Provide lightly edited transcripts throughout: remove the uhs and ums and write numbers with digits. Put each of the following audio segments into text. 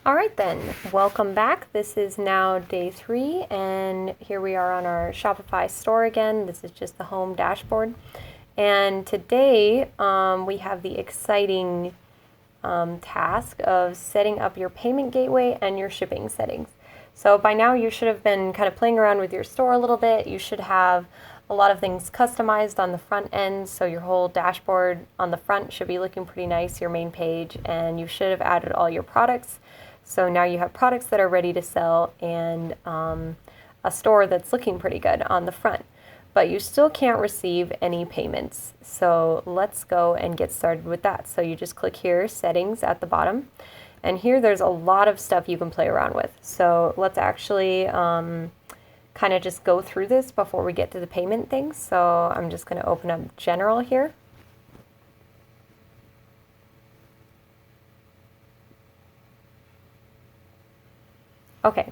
All right then, welcome back. This is now day 3, and here we are on our Shopify store again. This is just the home dashboard. And today we have the exciting task of setting up your payment gateway and your shipping settings. So by now you should have been kind of playing around with your store a little bit. You should have a lot of things customized on the front end, so your whole dashboard on the front should be looking pretty nice, your main page, and you should have added all your products. So now you have products that are ready to sell and a store that's looking pretty good on the front. But you still can't receive any payments. So let's go and get started with that. So you just click here, settings at the bottom. And here there's a lot of stuff you can play around with. So let's actually kind of just go through this before we get to the payment things. So I'm just going to open up general here. Okay,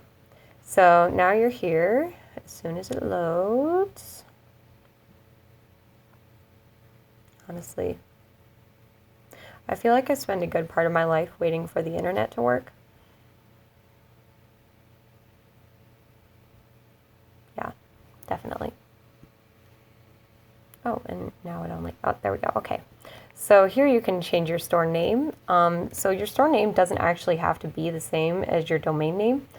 so now you're here. As soon as it loads, honestly, I feel like I spend a good part of my life waiting for the internet to work. Yeah, definitely. Oh, and now it only, oh, there we go. Okay. So here you can change your store name. So your store name doesn't actually have to be the same as your domain name.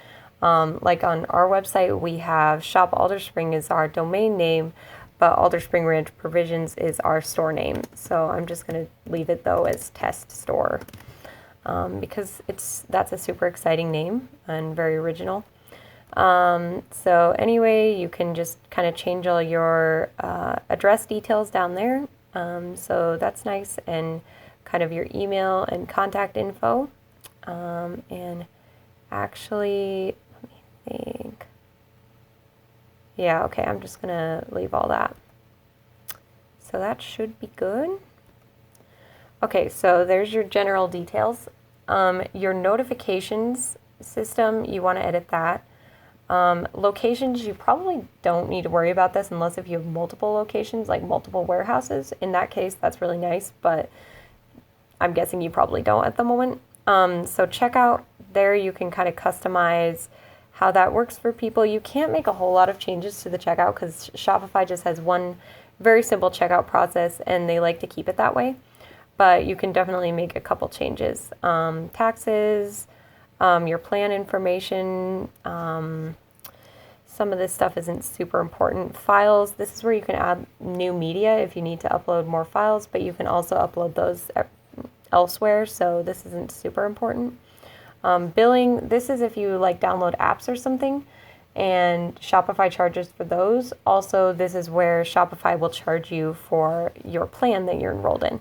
Like on our website, we have Shop Alderspring is our domain name, but Alderspring Ranch Provisions is our store name. So I'm just going to leave it though as Test Store because that's a super exciting name and very original. So anyway, you can just kind of change all your address details down there. So that's nice, and kind of your email and contact info. And actually, let me think. Yeah, okay, I'm just gonna leave all that. So that should be good. Okay, so there's your general details. Your notifications system, you want to edit that. Locations, you probably don't need to worry about this unless if you have multiple locations, like multiple warehouses. In that case, that's really nice, but I'm guessing you probably don't at the moment. So checkout, there you can kind of customize how that works for people. You can't make a whole lot of changes to the checkout because Shopify just has one very simple checkout process and they like to keep it that way. But you can definitely make a couple changes. Taxes, your plan information, some of this stuff isn't super important. Files, this is where you can add new media if you need to upload more files, but you can also upload those elsewhere, so this isn't super important. Billing, this is if you like download apps or something, and Shopify charges for those. Also, this is where Shopify will charge you for your plan that you're enrolled in.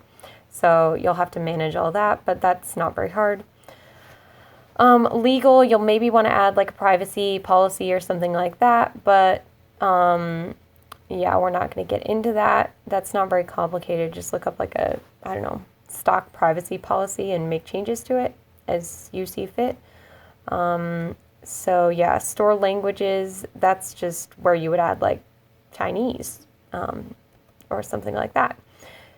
So you'll have to manage all that, but that's not very hard. Legal, you'll maybe want to add like a privacy policy or something like that, but yeah, we're not going to get into that. That's not very complicated. Just look up like a, I don't know, stock privacy policy and make changes to it as you see fit. So yeah, store languages, that's just where you would add like Chinese or something like that.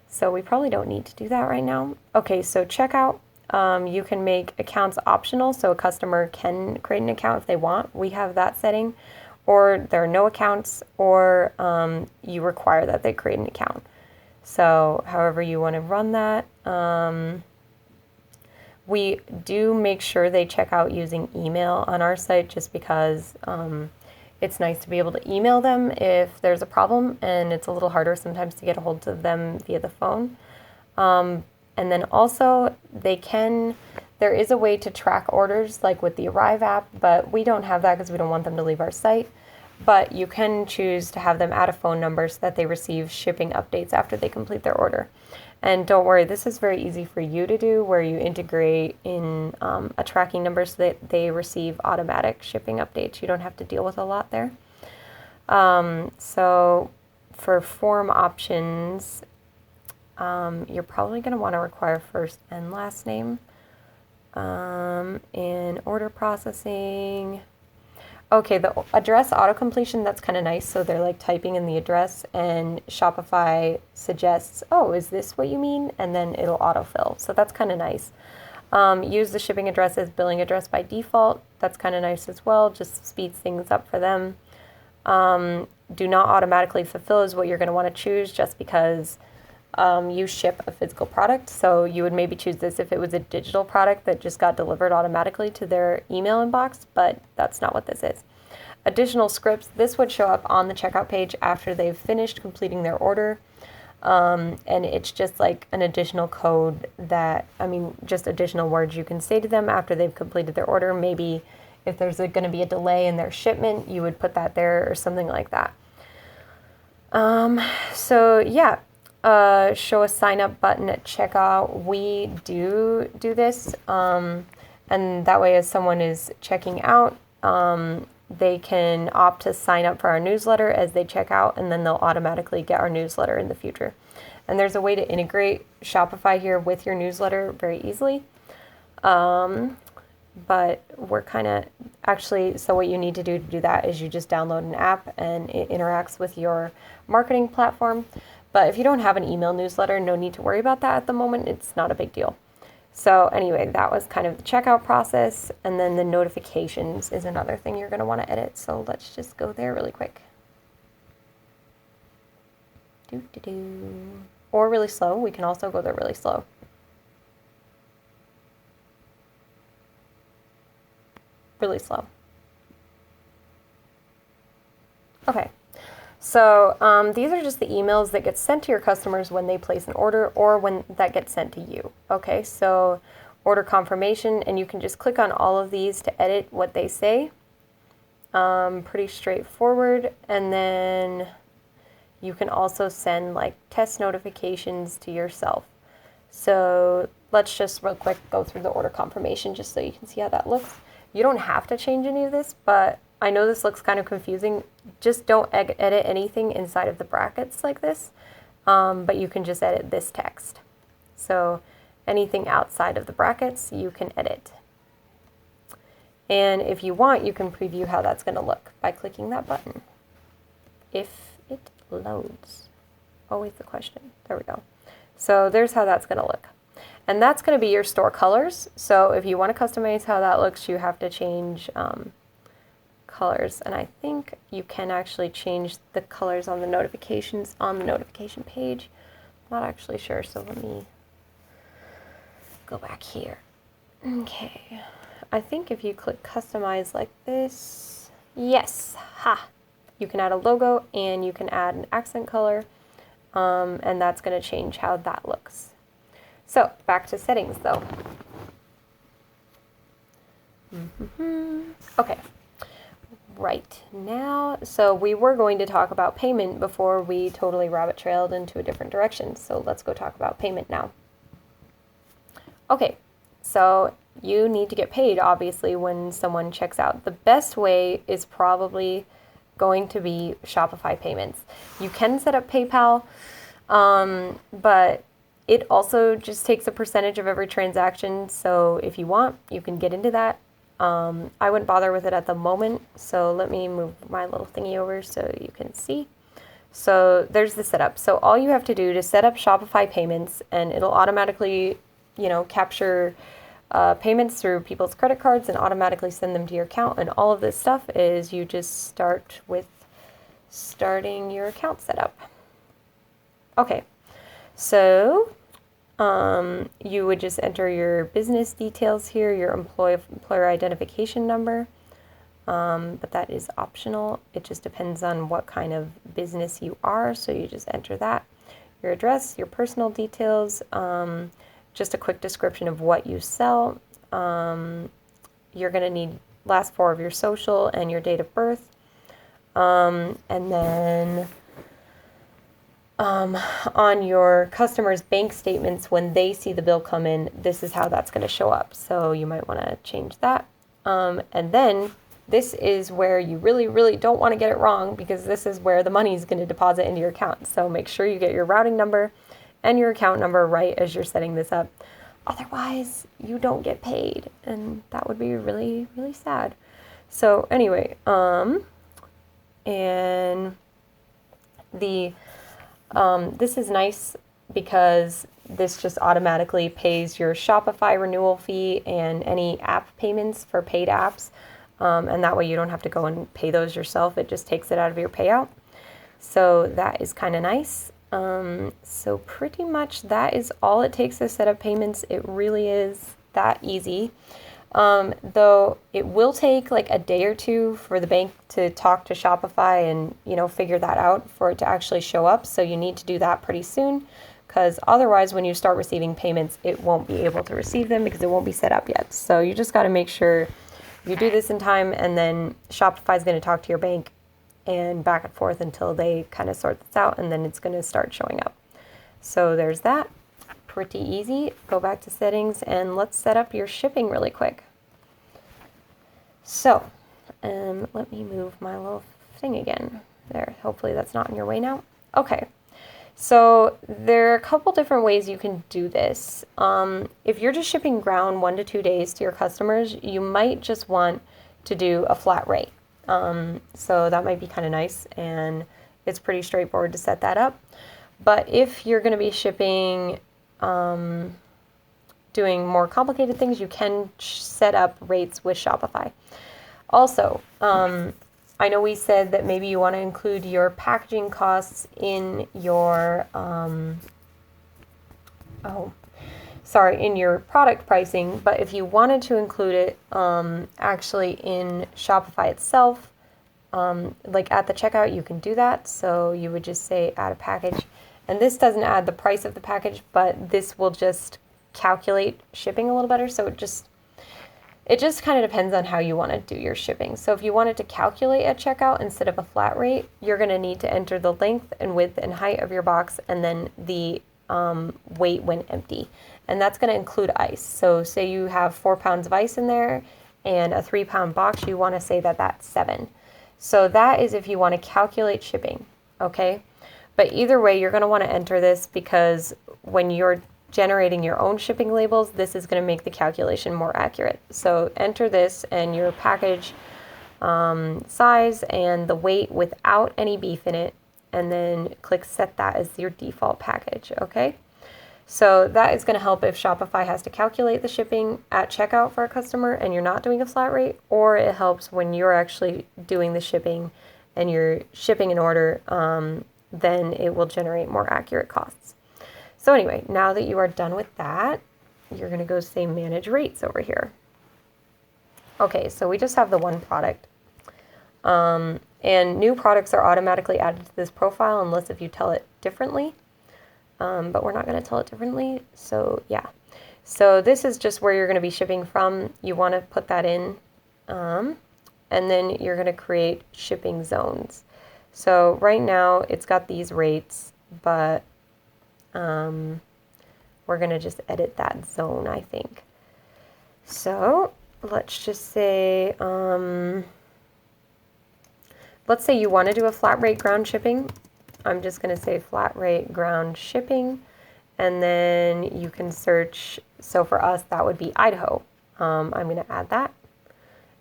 So we probably don't need to do that right now. Okay, so checkout. You can make accounts optional, so a customer can create an account if they want. We have that setting. Or there are no accounts, or you require that they create an account. So however you want to run that. We do make sure they check out using email on our site just because it's nice to be able to email them if there's a problem, and it's a little harder sometimes to get a hold of them via the phone. And then also there is a way to track orders like with the Arrive app, but we don't have that because we don't want them to leave our site. But you can choose to have them add a phone number so that they receive shipping updates after they complete their order. And don't worry, this is very easy for you to do, where you integrate in a tracking number so that they receive automatic shipping updates. You don't have to deal with a lot there. So for form options, you're probably going to want to require first and last name. In order processing, okay, the address auto-completion, that's kind of nice. So they're like typing in the address and Shopify suggests, oh, is this what you mean? And then it'll autofill. So that's kind of nice. Use the shipping address as billing address by default. That's kind of nice as well, just speeds things up for them. Do not automatically fulfill is what you're going to want to choose, just because you ship a physical product. So you would maybe choose this if it was a digital product that just got delivered automatically to their email inbox, but that's not what this is. Additional scripts, this would show up on the checkout page after they've finished completing their order. And it's just like an additional code that, just additional words you can say to them after they've completed their order. Maybe if there's going to be a delay in their shipment, you would put that there or something like that. So yeah, show a sign up button at checkout. We do this, and that way as someone is checking out, they can opt to sign up for our newsletter as they check out, and then they'll automatically get our newsletter in the future. And there's a way to integrate Shopify here with your newsletter very easily. But we're so what you need to do that is you just download an app and it interacts with your marketing platform. But if you don't have an email newsletter, no need to worry about that at the moment. It's not a big deal. So anyway, that was kind of the checkout process, and then the notifications is another thing you're going to want to edit. So let's just go there really quick. Or really slow. We can also go there really slow. Really slow. Okay. So these are just the emails that get sent to your customers when they place an order or when that gets sent to you. Okay, so order confirmation, and you can just click on all of these to edit what they say. Pretty straightforward. And then you can also send like test notifications to yourself. So let's just real quick go through the order confirmation just so you can see how that looks. You don't have to change any of this, but I know this looks kind of confusing. Just don't edit anything inside of the brackets like this, but you can just edit this text. So anything outside of the brackets, you can edit. And if you want, you can preview how that's going to look by clicking that button. If it loads. Always the question. There we go. So there's how that's going to look. And that's going to be your store colors. So if you want to customize how that looks, you have to change colors. And I think you can actually change the colors on the notifications on the notification page. I'm not actually sure, so let me go back here. Okay. I think if you click customize like this, yes, ha! You can add a logo and you can add an accent color, and that's going to change how that looks. So back to settings though. Okay, right now, so we were going to talk about payment before we totally rabbit trailed into a different direction. So let's go talk about payment now. Okay, so you need to get paid obviously when someone checks out. The best way is probably going to be Shopify payments. You can set up PayPal, but it also just takes a percentage of every transaction. So if you want, you can get into that. I wouldn't bother with it at the moment. So let me move my little thingy over so you can see. So there's the setup. So all you have to do to set up Shopify payments, and it'll automatically, capture payments through people's credit cards and automatically send them to your account. And all of this stuff is you just start with starting your account setup. Okay, so you would just enter your business details here, your employer identification number, but that is optional. It just depends on what kind of business you are, so you just enter that. Your address, your personal details, just a quick description of what you sell. You're going to need last four of your social and your date of birth. And then on your customers' bank statements, when they see the bill come in, this is how that's going to show up. So you might want to change that. And then this is where you really, really don't want to get it wrong, because this is where the money is going to deposit into your account. So make sure you get your routing number and your account number right as you're setting this up. Otherwise, you don't get paid, and that would be really, really sad. So anyway, and the this is nice because this just automatically pays your Shopify renewal fee and any app payments for paid apps. And that way you don't have to go and pay those yourself. It just takes it out of your payout. So that is kind of nice. So pretty much that is all it takes to set up payments. It really is that easy. Though it will take like a day or two for the bank to talk to Shopify and, figure that out for it to actually show up. So you need to do that pretty soon, because otherwise when you start receiving payments, it won't be able to receive them because it won't be set up yet. So you just got to make sure you do this in time, and then Shopify is going to talk to your bank and back and forth until they kind of sort this out, and then it's going to start showing up. So there's that. Pretty easy. Go back to settings and let's set up your shipping really quick. So let me move my little thing again. There, hopefully that's not in your way now. Okay, so there are a couple different ways you can do this. If you're just shipping ground 1 to 2 days to your customers, you might just want to do a flat rate. So that might be kind of nice, and it's pretty straightforward to set that up. But if you're going to be shipping, doing more complicated things, you can set up rates with Shopify. Also, I know we said that maybe you want to include your packaging costs in your, in your product pricing, but if you wanted to include it actually in Shopify itself, like at the checkout, you can do that. So you would just say add a package, and this doesn't add the price of the package, but this will just calculate shipping a little better. So it just kind of depends on how you want to do your shipping. So if you wanted to calculate at checkout instead of a flat rate, you're going to need to enter the length and width and height of your box, and then the weight when empty. And that's going to include ice. So say you have 4 pounds of ice in there and a 3-pound box, you want to say that that's 7. So that is if you want to calculate shipping, okay? But either way, you're going to want to enter this, because when you're generating your own shipping labels, this is going to make the calculation more accurate. So enter this and your package size and the weight without any beef in it, and then click set that as your default package, okay? So that is going to help if Shopify has to calculate the shipping at checkout for a customer and you're not doing a flat rate, or it helps when you're actually doing the shipping and you're shipping an order, then it will generate more accurate costs. So anyway, now that you are done with that, you're going to go say manage rates over here. Okay, so we just have the one product. And new products are automatically added to this profile unless if you tell it differently. But we're not going to tell it differently. So yeah. So this is just where you're going to be shipping from. You want to put that in. And then you're going to create shipping zones. So right now it's got these rates, but we're going to just edit that zone, I think. So let's just say, let's say you want to do a flat rate ground shipping. I'm just going to say flat rate ground shipping, and then you can search. So for us, that would be Idaho. I'm going to add that.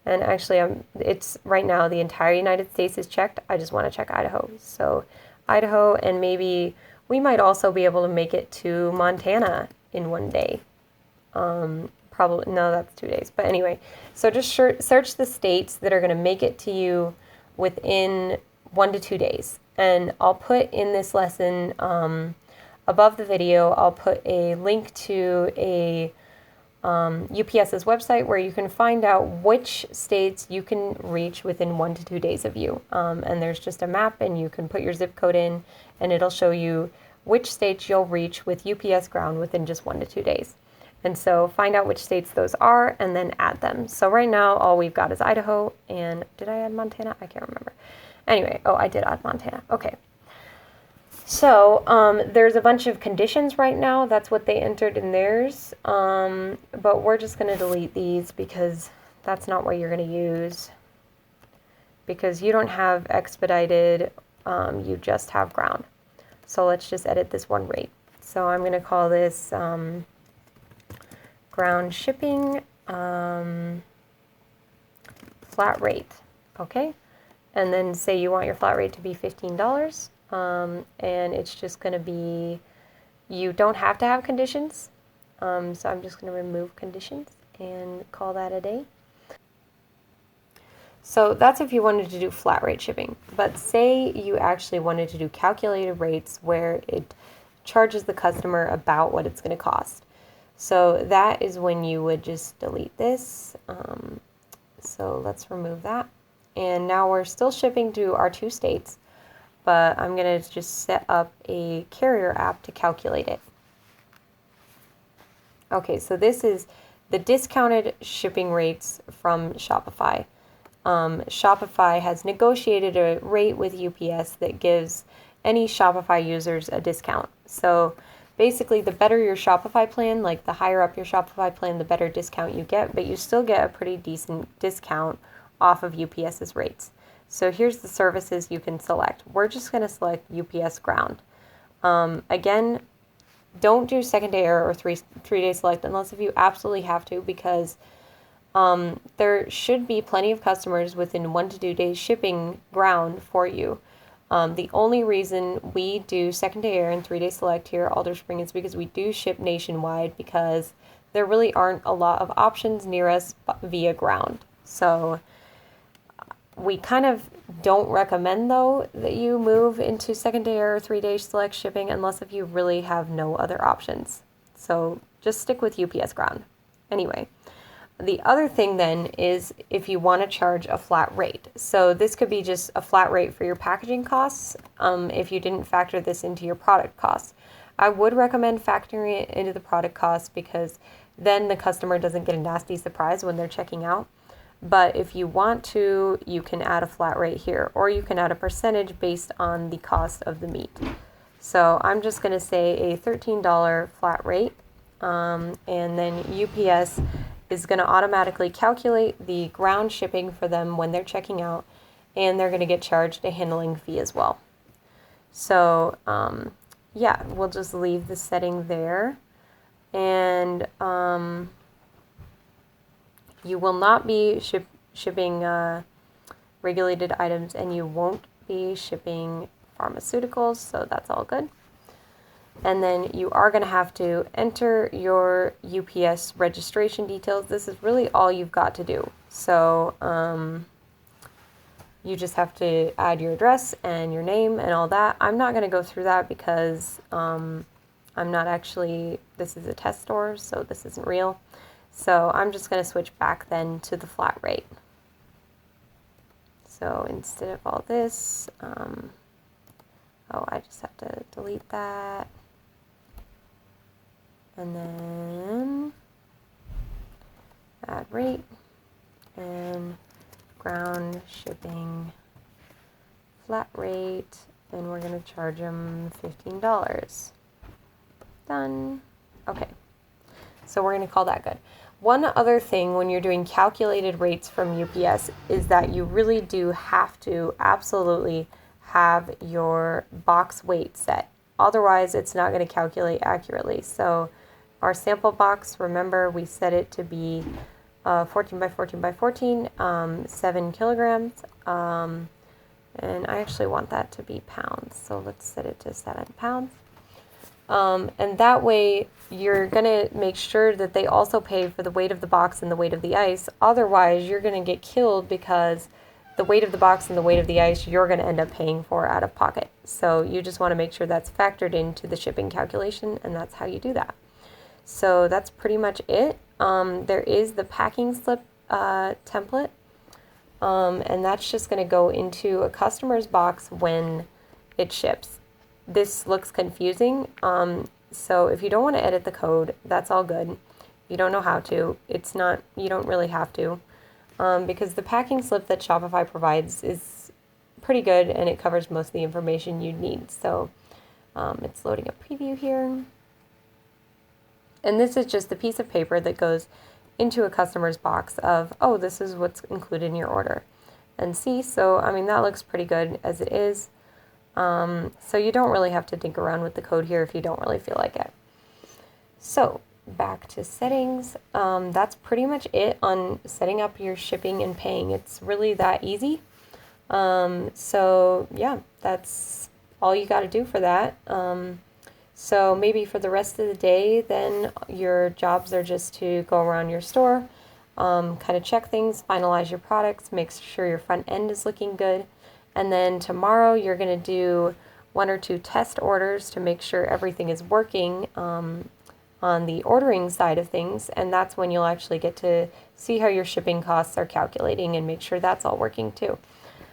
And actually, it's right now the entire United States is checked. I just want to check Idaho. So Idaho, and maybe we might also be able to make it to Montana in 1 day. Probably, no, that's 2 days. But anyway, so just search the states that are going to make it to you within 1 to 2 days. And I'll put in this lesson, above the video, I'll put a link to a UPS's website where you can find out which states you can reach within 1 to 2 days of you. And there's just a map, and you can put your zip code in, and it'll show you which states you'll reach with UPS ground within just 1 to 2 days. And so find out which states those are and then add them. So right now, all we've got is Idaho, and did I add Montana? I can't remember. Anyway, oh, I did add Montana. Okay. So there's a bunch of conditions right now. That's what they entered in theirs. But we're just going to delete these because that's not what you're going to use. Because you don't have expedited, you just have ground. So let's just edit this one rate. So I'm going to call this ground shipping flat rate. Okay. And then say you want your flat rate to be $15. And it's just going to be You don't have to have conditions. So I'm just going to remove conditions and call that a day. So that's if you wanted to do flat rate shipping. But say you actually wanted to do calculated rates where it charges the customer about what it's going to cost. So that is when you would just delete this. So let's remove that. And now we're still shipping to our 2 states, but I'm going to just set up a carrier app to calculate it. Okay, so this is the discounted shipping rates from Shopify. Shopify has negotiated a rate with UPS that gives any Shopify users a discount. So basically, the better your Shopify plan, like the higher up your Shopify plan, the better discount you get, but you still get a pretty decent discount off of UPS's rates. So here's the services you can select. We're just going to select UPS Ground. Again, don't do second day air or three-day select unless if you absolutely have to, because there should be plenty of customers within 1 to 2 days shipping Ground for you. The only reason we do second day air and 3-day select here at Alder Spring is because we do ship nationwide, because there really aren't a lot of options near us via Ground. So we kind of don't recommend, though, that you move into second day air or 3-day select shipping unless if you really have no other options. So just stick with UPS Ground. Anyway, the other thing then is if you want to charge a flat rate. So this could be just a flat rate for your packaging costs if you didn't factor this into your product costs. I would recommend factoring it into the product costs, because then the customer doesn't get a nasty surprise when they're checking out. But if you want to, you can add a flat rate here, or you can add a percentage based on the cost of the meat. So I'm just going to say a $13 flat rate, and then UPS is going to automatically calculate the ground shipping for them when they're checking out, and they're going to get charged a handling fee as well. So yeah, we'll just leave the setting there, and you will not be shipping regulated items, and you won't be shipping pharmaceuticals, so that's all good. And then you are going to have to enter your UPS registration details. This is really all you've got to do. So you just have to add your address and your name and all that. I'm not going to go through that because I'm not actually, this is a test store, so this isn't real. So I'm just going to switch back then to the flat rate. So instead of all this, I just have to delete that. And then add rate and ground shipping flat rate, and we're going to charge them $15. Done. Okay. So we're going to call that good. One other thing when you're doing calculated rates from UPS is that you really do have to absolutely have your box weight set. Otherwise, it's not going to calculate accurately. So our sample box, remember, we set it to be 14 by 14 by 14, 7 kilograms. And I actually want that to be pounds. So let's set it to 7 pounds. And that way you're going to make sure that they also pay for the weight of the box and the weight of the ice. Otherwise, you're going to get killed because the weight of the box and the weight of the ice you're going to end up paying for out of pocket. So you just want to make sure that's factored into the shipping calculation, and that's how you do that. So that's pretty much it. There is the packing slip template, and that's just going to go into a customer's box when it ships. This looks confusing, so if you don't want to edit the code, that's all good. You don't know how to. You don't really have to, because the packing slip that Shopify provides is pretty good, and it covers most of the information you need. So it's loading a preview here. And this is just the piece of paper that goes into a customer's box of, oh, this is what's included in your order. And see, so, I mean, that looks pretty good as it is. So you don't really have to dig around with the code here if you don't really feel like it. So back to settings. That's pretty much it on setting up your shipping and paying. It's really that easy. So yeah, that's all you got to do for that. So maybe for the rest of the day, then your jobs are just to go around your store, kind of check things, finalize your products, make sure your front end is looking good. And then tomorrow you're going to do 1 or 2 test orders to make sure everything is working on the ordering side of things. And that's when you'll actually get to see how your shipping costs are calculating and make sure that's all working too.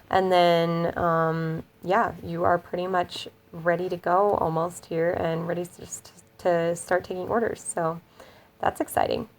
And then, yeah, you are pretty much ready to go almost here and ready to start taking orders. So that's exciting.